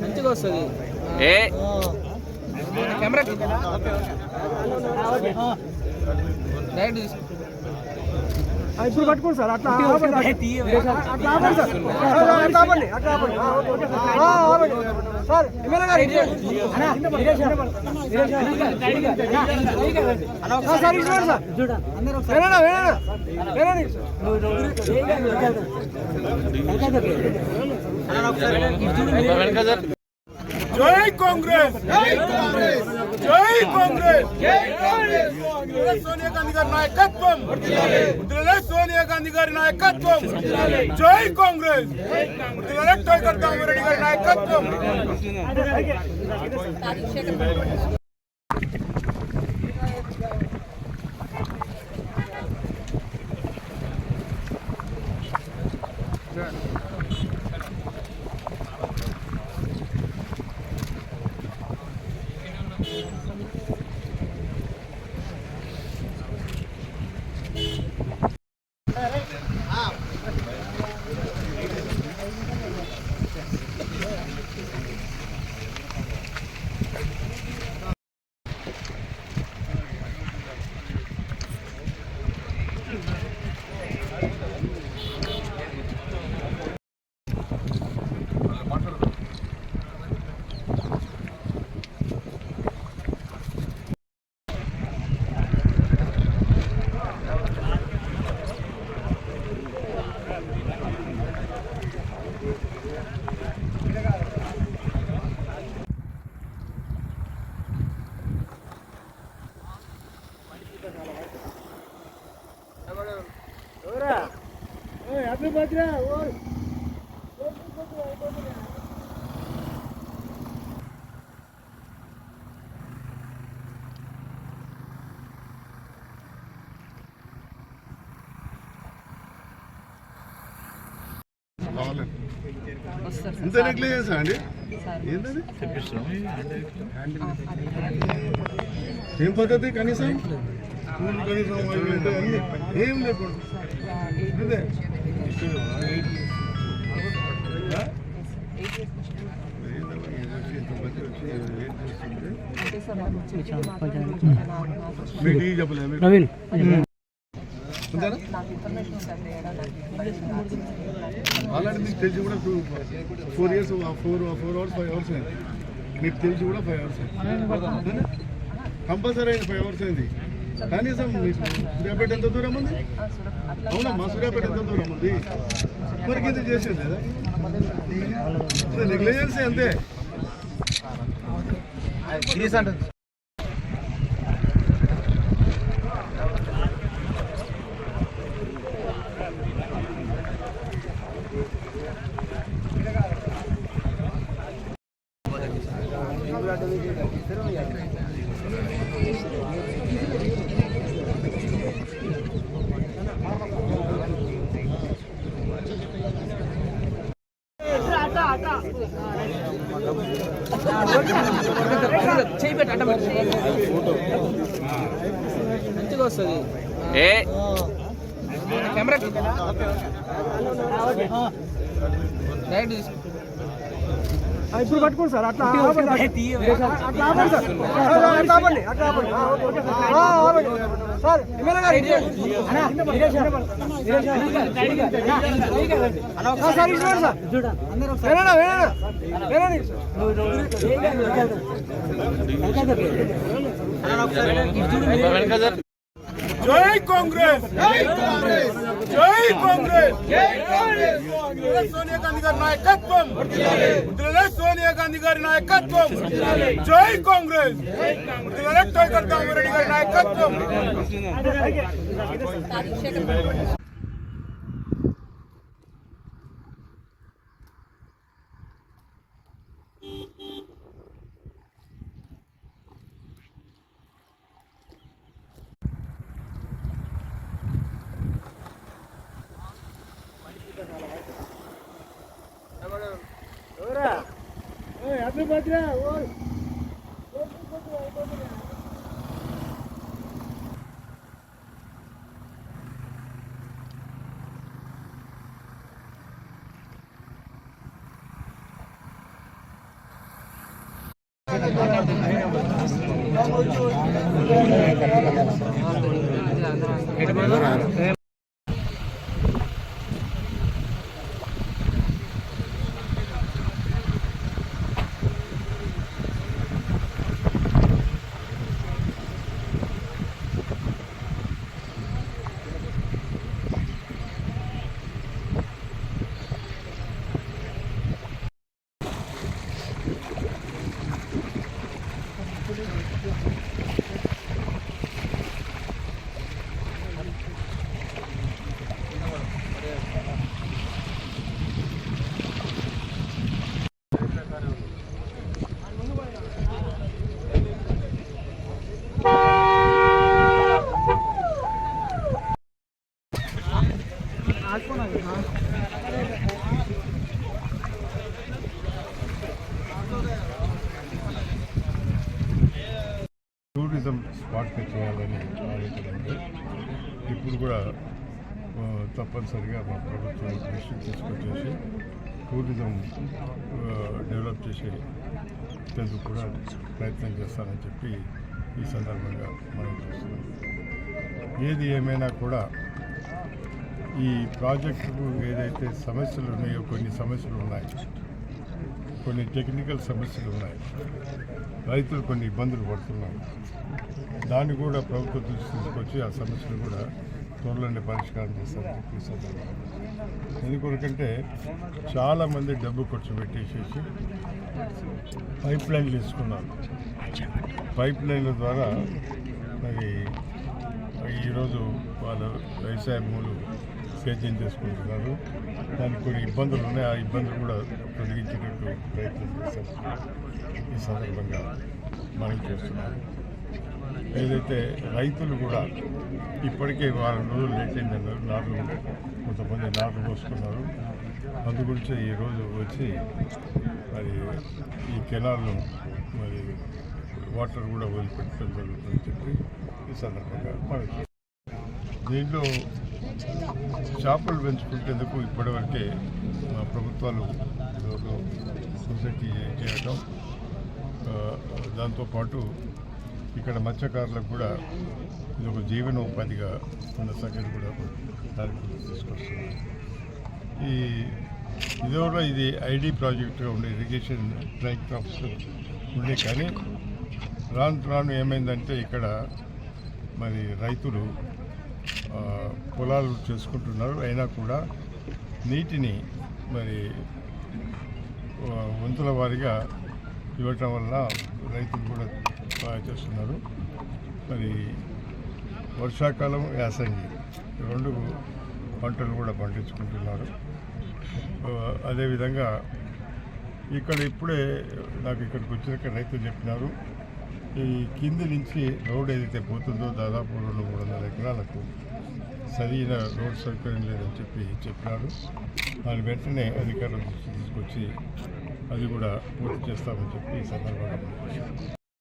మంచిగా వస్తుంది camera direct ఇప్పుడు పట్టుకోండి సార్ అట్లా సార్ ఎమ్మెల్యే సార్ జై కాంగ్రెస్ జై కాంగ్రెస్ జై కాంగ్రెస్ జై కాంగ్రెస్ సోనియా గాంధీ గారి నాయకత్వం వర్ధిల్లాలి సోనియా గాంధీ గారి నాయకత్వం జై కాంగ్రెస్ వర్ధిల్లాలి టైగర్ రామారెడ్డి గారి నాయకత్వం ఇంత నెగ్లిజెన్స్ అండి ఏంటది ఏం పద్ధతి కనీసం ఏం లేకుండా మీకు చెప్పలేదు ఆల్రెడీ మీకు తెలిసి కూడా 4 years 4 hours 5 hours అయింది మీకు తెలిసి కూడా 5 hours అయింది కంపల్సరీ అయింది 5 hours అయింది కనీసం మీకు సూర్యాపేట ఎంత దూరం ఉంది అవునా మా సూర్యాపేట ఎంత దూరం ఉంది మరికి ఇది చేసేది కదా నెగ్లిజెన్స్ అంతే మంచిగా వస్తుంది కెమెరా డైరెక్ట్ ఇప్పుడు పట్టుకోండి సార్ అట్లా సార్ ఎమ్మెల్యే సార్ జై కాంగ్రెస్ జై కాంగ్రెస్ జై కాంగ్రెస్ జై కాంగ్రెస్ సోనియా గాంధీ గారి నాయకత్వం వర్ధిల్లాలి సోనియా గాంధీ గారి నాయకత్వం జై కాంగ్రెస్ వర్ధిల్లాలి టైగర్ రామారెడ్డి గారి నాయకత్వం హ్యాపీ బర్త్డే టూరిజం స్పాట్గా చేయాలని ఆలోచన ఇప్పుడు కూడా తప్పనిసరిగా మా ప్రభుత్వం దృష్టికి తీసుకొచ్చేసి టూరిజం డెవలప్ చేసేందుకు కూడా ప్రయత్నం చేస్తానని చెప్పి ఈ సందర్భంగా మనం చూస్తున్నాం. ఏది ఏమైనా కూడా ఈ ప్రాజెక్టుకు ఏదైతే సమస్యలు ఉన్నాయో కొన్ని సమస్యలు ఉన్నాయి, కొన్ని టెక్నికల్ సమస్యలు ఉన్నాయి, రైతులు కొన్ని ఇబ్బందులు పడుతున్నారు. దాన్ని కూడా ప్రభుత్వం దృష్టి తీసుకొచ్చి ఆ సమస్యలు కూడా త్వరలోనే పరిష్కారం చేస్తారని చెప్పి సందర్భంగా. ఎందుకొరకంటే చాలామంది డబ్బు ఖర్చు పెట్టేసేసి పైప్ లైన్లు వేసుకున్నారు. పైప్ లైన్ల ద్వారా మరి ఈరోజు వాళ్ళు వ్యవసాయ భూములు సేద్యం చేసుకుంటున్నారు. దానికి కొన్ని ఇబ్బందులు ఉన్నాయి. ఆ ఇబ్బందులు కూడా తొలగించేటట్టు ప్రయత్నం చేస్తారు. ఈ సందర్భంగా మనం చేస్తున్నాం. ఏదైతే రైతులు కూడా ఇప్పటికే వారం రోజులు లేట్ అయిందన్నారు. కొంతమంది నార్లు పోసుకున్నారు. అందు గురించి ఈరోజు వచ్చి మరి ఈ కెనాల్ను మరి వాటర్ కూడా వదిలిపెట్టడం జరుగుతుందని చెప్పి ఈ సందర్భంగా మనం దీంట్లో చేపలు పెంచుకునేందుకు ఇప్పటివరకే మా ప్రభుత్వాలు సొసైటీ చేయడం, దాంతోపాటు ఇక్కడ మత్స్యకారులకు కూడా ఇది ఒక జీవనోపాధిగా ఉన్న సంఖ్యను కూడా దానికి తీసుకొస్తున్నారు. ఇది ఐడి ప్రాజెక్టుగా ఉండే ఇరిగేషన్ డ్రై క్రాప్స్ ఉండే, కానీ రాను ఏమైందంటే ఇక్కడ మరి రైతులు పొలాలు చేసుకుంటున్నారు. అయినా కూడా నీటిని మరి వంతుల వారీగా ఇవ్వటం వల్ల రైతులు కూడా బాగా చేస్తున్నారు. మరి వర్షాకాలం, యాసంగి రెండు పంటలు కూడా పండించుకుంటున్నారు. అదేవిధంగా ఇక్కడ ఇప్పుడే నాకు ఇక్కడికి వచ్చినాక రైతులు చెప్పినారు, ఈ కింది నుంచి రోడ్ ఏదైతే పోతుందో దాదాపు 200-300 ఎకరాలకు సరైన రోడ్ సౌకర్యం లేదని చెప్పినారు. దాని వెంటనే అధికారులు తీసుకొచ్చి అది కూడా పూర్తి చేస్తామని చెప్పి ఈ సందర్భంగా